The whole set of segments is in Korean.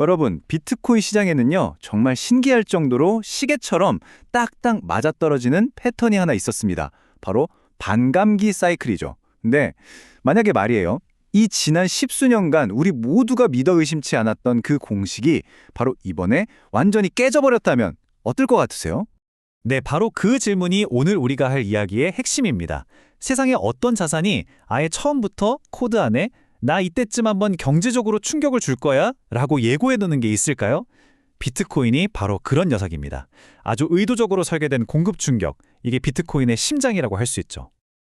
여러분, 비트코인 시장에는요, 정말 신기할 정도로 시계처럼 딱딱 맞아떨어지는 패턴이 하나 있었습니다. 바로 반감기 사이클이죠. 근데 만약에 말이에요. 이 지난 십수년간 우리 모두가 믿어 의심치 않았던 그 공식이 바로 이번에 완전히 깨져버렸다면 어떨 것 같으세요? 네, 바로 그 질문이 오늘 우리가 할 이야기의 핵심입니다. 세상에 어떤 자산이 아예 처음부터 코드 안에 나 이때쯤 한번 경제적으로 충격을 줄 거야 라고 예고해 두는 게 있을까요? 비트코인이 바로 그런 녀석입니다. 아주 의도적으로 설계된 공급 충격, 이게 비트코인의 심장이라고 할 수 있죠.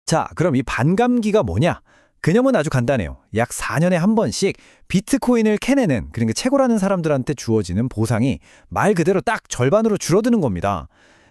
자, 그럼 이 반감기가 뭐냐? 개념은 아주 간단해요. 약 4년에 한 번씩 비트코인을 캐내는, 그러니까 채굴하는 사람들한테 주어지는 보상이 말 그대로 딱 절반으로 줄어드는 겁니다.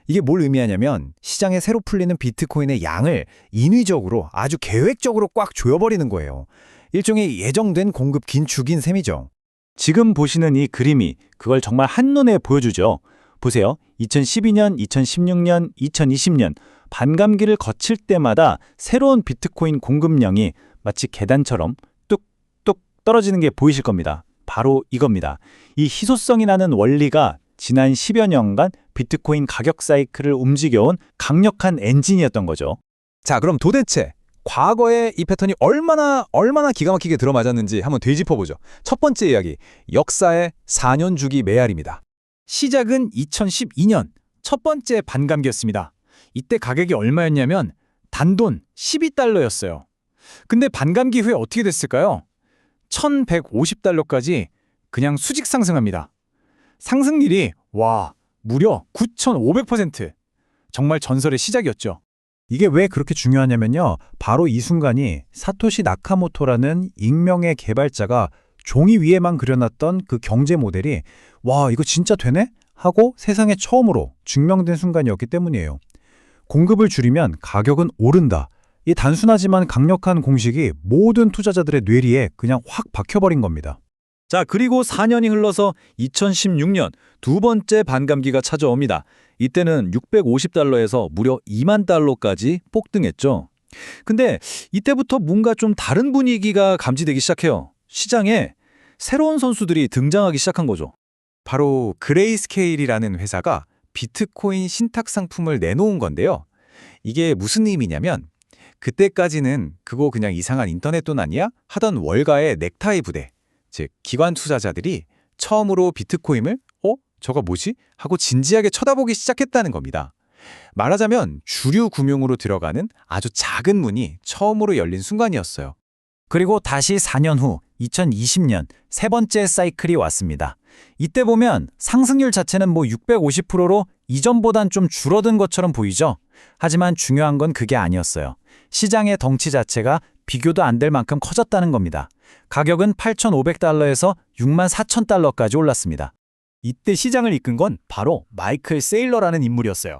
이게 뭘 의미하냐면 시장에 새로 풀리는 비트코인의 양을 인위적으로 아주 계획적으로 꽉 조여버리는 거예요. 일종의 예정된 공급 긴축인 셈이죠. 지금 보시는 이 그림이 그걸 정말 한눈에 보여주죠. 보세요. 2012년, 2016년, 2020년 반감기를 거칠 때마다 새로운 비트코인 공급량이 마치 계단처럼 뚝뚝 떨어지는 게 보이실 겁니다. 바로 이겁니다. 이 희소성이 나는 원리가 지난 10여 년간 비트코인 가격 사이클을 움직여온 강력한 엔진이었던 거죠. 자, 그럼 도대체 과거에 이 패턴이 얼마나 기가 막히게 들어맞았는지 한번 되짚어보죠. 첫 번째 이야기, 역사의 4년 주기 메아리입니다. 시작은 2012년 첫 번째 반감기였습니다. 이때 가격이 얼마였냐면 단돈 12달러였어요. 근데 반감기 후에 어떻게 됐을까요? 1150달러까지 그냥 수직 상승합니다. 상승률이 무려 9,500%. 정말 전설의 시작이었죠. 이게 왜 그렇게 중요하냐면요. 바로 이 순간이 사토시 나카모토라는 익명의 개발자가 종이 위에만 그려놨던 그 경제 모델이 와, 이거 진짜 되네? 하고 세상에 처음으로 증명된 순간이었기 때문이에요. 공급을 줄이면 가격은 오른다. 이 단순하지만 강력한 공식이 모든 투자자들의 뇌리에 그냥 확 박혀버린 겁니다. 자, 그리고 4년이 흘러서 2016년 두 번째 반감기가 찾아옵니다. 이때는 650달러에서 무려 2만 달러까지 폭등했죠. 근데 이때부터 뭔가 좀 다른 분위기가 감지되기 시작해요. 시장에 새로운 선수들이 등장하기 시작한 거죠. 바로 그레이스케일이라는 회사가 비트코인 신탁 상품을 내놓은 건데요. 이게 무슨 의미냐면 그때까지는 그거 그냥 이상한 인터넷 돈 아니야? 하던 월가의 넥타이 부대, 즉 기관 투자자들이 처음으로 비트코인을 저거 뭐지? 하고 진지하게 쳐다보기 시작했다는 겁니다. 말하자면 주류 금융으로 들어가는 아주 작은 문이 처음으로 열린 순간이었어요. 그리고 다시 4년 후 2020년 세 번째 사이클이 왔습니다. 이때 보면 상승률 자체는 650%로 이전보단 좀 줄어든 것처럼 보이죠? 하지만 중요한 건 그게 아니었어요. 시장의 덩치 자체가 비교도 안 될 만큼 커졌다는 겁니다. 가격은 8,500달러에서 64,000달러까지 올랐습니다. 이때 시장을 이끈 건 바로 마이클 세일러라는 인물이었어요.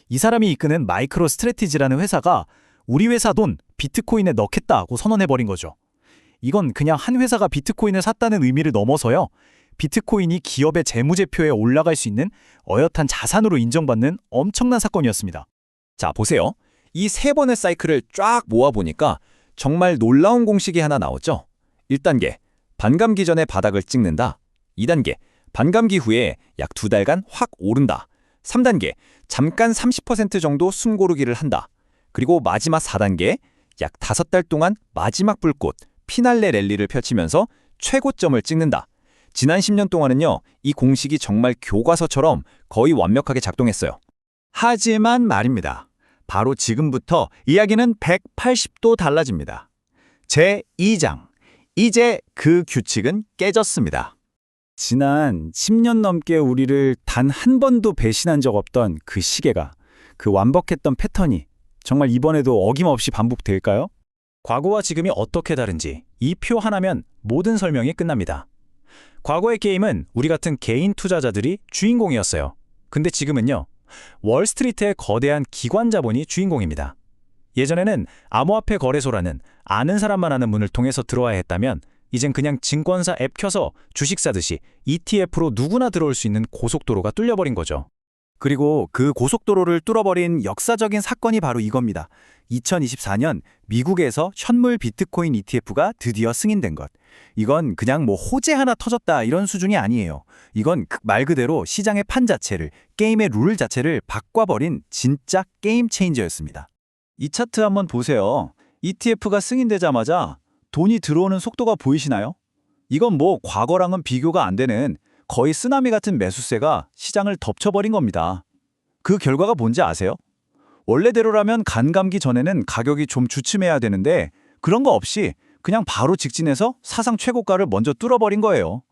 이 사람이 이끄는 마이크로 스트래티지라는 회사가 우리 회사 돈 비트코인에 넣겠다고 선언해버린 거죠. 이건 그냥 한 회사가 비트코인을 샀다는 의미를 넘어서요. 비트코인이 기업의 재무제표에 올라갈 수 있는 어엿한 자산으로 인정받는 엄청난 사건이었습니다. 자, 보세요. 이 세 번의 사이클을 쫙 모아보니까 정말 놀라운 공식이 하나 나오죠. 1단계, 반감기 전에 바닥을 찍는다. 2단계, 반감기 후에 약 2달간 확 오른다. 3단계, 잠깐 30% 정도 숨고르기를 한다. 그리고 마지막 4단계, 약 5달 동안 마지막 불꽃, 피날레 랠리를 펼치면서 최고점을 찍는다. 지난 10년 동안은요, 이 공식이 정말 교과서처럼 거의 완벽하게 작동했어요. 하지만 말입니다. 바로 지금부터 이야기는 180도 달라집니다. 제2장. 이제 그 규칙은 깨졌습니다. 지난 10년 넘게 우리를 단 한 번도 배신한 적 없던 그 시계가, 그 완벽했던 패턴이 정말 이번에도 어김없이 반복될까요? 과거와 지금이 어떻게 다른지 이 표 하나면 모든 설명이 끝납니다. 과거의 게임은 우리 같은 개인 투자자들이 주인공이었어요. 근데 지금은요, 월스트리트의 거대한 기관 자본이 주인공입니다. 예전에는 암호화폐 거래소라는 아는 사람만 아는 문을 통해서 들어와야 했다면 이젠 그냥 증권사 앱 켜서 주식 사듯이 ETF로 누구나 들어올 수 있는 고속도로가 뚫려버린 거죠. 그리고 그 고속도로를 뚫어버린 역사적인 사건이 바로 이겁니다. 2024년 미국에서 현물 비트코인 ETF가 드디어 승인된 것. 이건 그냥 뭐 호재 하나 터졌다 이런 수준이 아니에요. 이건 말 그대로 시장의 판 자체를, 게임의 룰 자체를 바꿔버린 진짜 게임 체인저였습니다. 이 차트 한번 보세요. ETF가 승인되자마자 돈이 들어오는 속도가 보이시나요? 이건 뭐 과거랑은 비교가 안 되는 거의 쓰나미 같은 매수세가 시장을 덮쳐버린 겁니다. 그 결과가 뭔지 아세요? 원래대로라면 간감기 전에는 가격이 좀 주춤해야 되는데 그런 거 없이 그냥 바로 직진해서 사상 최고가를 먼저 뚫어버린 거예요.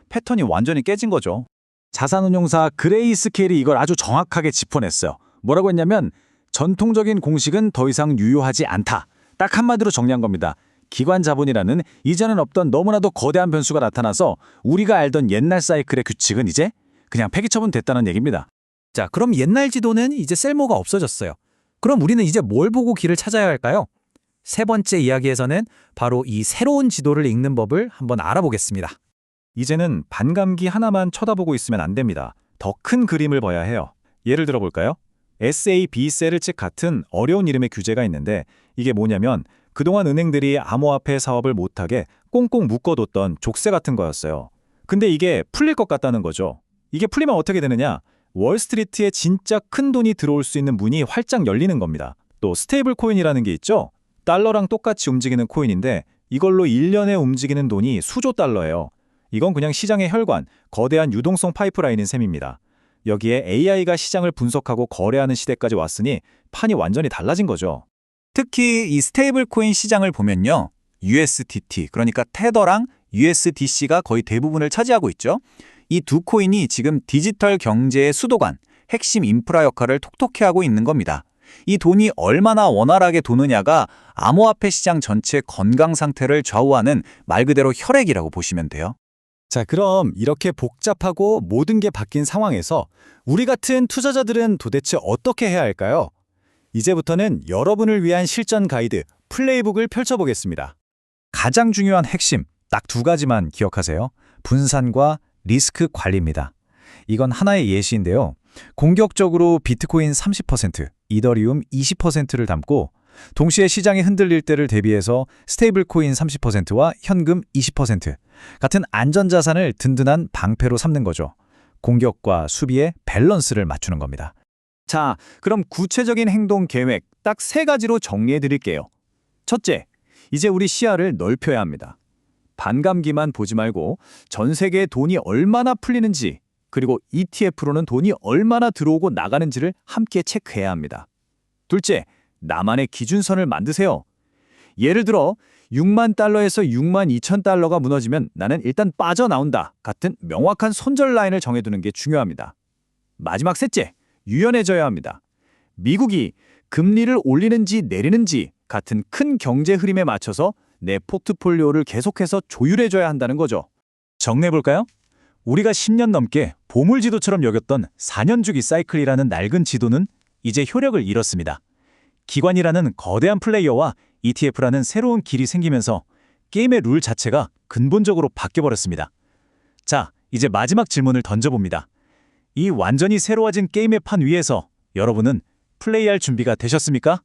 패턴이 완전히 깨진 거죠. 자산운용사 그레이스케일이 이걸 아주 정확하게 짚어냈어요. 뭐라고 했냐면 전통적인 공식은 더 이상 유효하지 않다. 딱 한마디로 정리한 겁니다. 기관 자본이라는 이전엔 없던 너무나도 거대한 변수가 나타나서 우리가 알던 옛날 사이클의 규칙은 이제 그냥 폐기 처분됐다는 얘기입니다. 자, 그럼 옛날 지도는 이제 쓸모가 없어졌어요. 그럼 우리는 이제 뭘 보고 길을 찾아야 할까요? 세 번째 이야기에서는 바로 이 새로운 지도를 읽는 법을 한번 알아보겠습니다. 이제는 반감기 하나만 쳐다보고 있으면 안 됩니다. 더 큰 그림을 봐야 해요. 예를 들어 볼까요? SAB셀을측 같은 어려운 이름의 규제가 있는데 이게 뭐냐면 그동안 은행들이 암호화폐 사업을 못하게 꽁꽁 묶어뒀던 족쇄 같은 거였어요. 근데 이게 풀릴 것 같다는 거죠. 이게 풀리면 어떻게 되느냐? 월스트리트에 진짜 큰 돈이 들어올 수 있는 문이 활짝 열리는 겁니다. 또 스테이블 코인이라는 게 있죠? 달러랑 똑같이 움직이는 코인인데 이걸로 1년에 움직이는 돈이 수조 달러예요. 이건 그냥 시장의 혈관, 거대한 유동성 파이프라인인 셈입니다. 여기에 AI가 시장을 분석하고 거래하는 시대까지 왔으니 판이 완전히 달라진 거죠. 특히 이 스테이블 코인 시장을 보면요. USDT, 그러니까 테더랑 USDC가 거의 대부분을 차지하고 있죠. 이 두 코인이 지금 디지털 경제의 수도관, 핵심 인프라 역할을 톡톡히 하고 있는 겁니다. 이 돈이 얼마나 원활하게 도느냐가 암호화폐 시장 전체 건강 상태를 좌우하는 말 그대로 혈액이라고 보시면 돼요. 자, 그럼 이렇게 복잡하고 모든 게 바뀐 상황에서 우리 같은 투자자들은 도대체 어떻게 해야 할까요? 이제부터는 여러분을 위한 실전 가이드, 플레이북을 펼쳐보겠습니다. 가장 중요한 핵심, 딱 두 가지만 기억하세요. 분산과 리스크 관리입니다. 이건 하나의 예시인데요. 공격적으로 비트코인 30%, 이더리움 20%를 담고 동시에 시장이 흔들릴 때를 대비해서 스테이블 코인 30%와 현금 20% 같은 안전자산을 든든한 방패로 삼는 거죠. 공격과 수비의 밸런스를 맞추는 겁니다. 자, 그럼 구체적인 행동 계획 딱 세 가지로 정리해 드릴게요. 첫째, 이제 우리 시야를 넓혀야 합니다. 반감기만 보지 말고 전 세계에 돈이 얼마나 풀리는지, 그리고 ETF로는 돈이 얼마나 들어오고 나가는지를 함께 체크해야 합니다. 둘째, 나만의 기준선을 만드세요. 예를 들어 6만 달러에서 6만 2천 달러가 무너지면 나는 일단 빠져나온다 같은 명확한 손절 라인을 정해두는 게 중요합니다. 마지막 셋째, 유연해져야 합니다. 미국이 금리를 올리는지 내리는지 같은 큰 경제 흐름에 맞춰서 내 포트폴리오를 계속해서 조율해줘야 한다는 거죠. 정리해볼까요? 우리가 10년 넘게 보물지도처럼 여겼던 4년주기 사이클이라는 낡은 지도는 이제 효력을 잃었습니다. 기관이라는 거대한 플레이어와 ETF라는 새로운 길이 생기면서 게임의 룰 자체가 근본적으로 바뀌어버렸습니다. 자, 이제 마지막 질문을 던져봅니다. 이 완전히 새로워진 게임의 판 위에서 여러분은 플레이할 준비가 되셨습니까?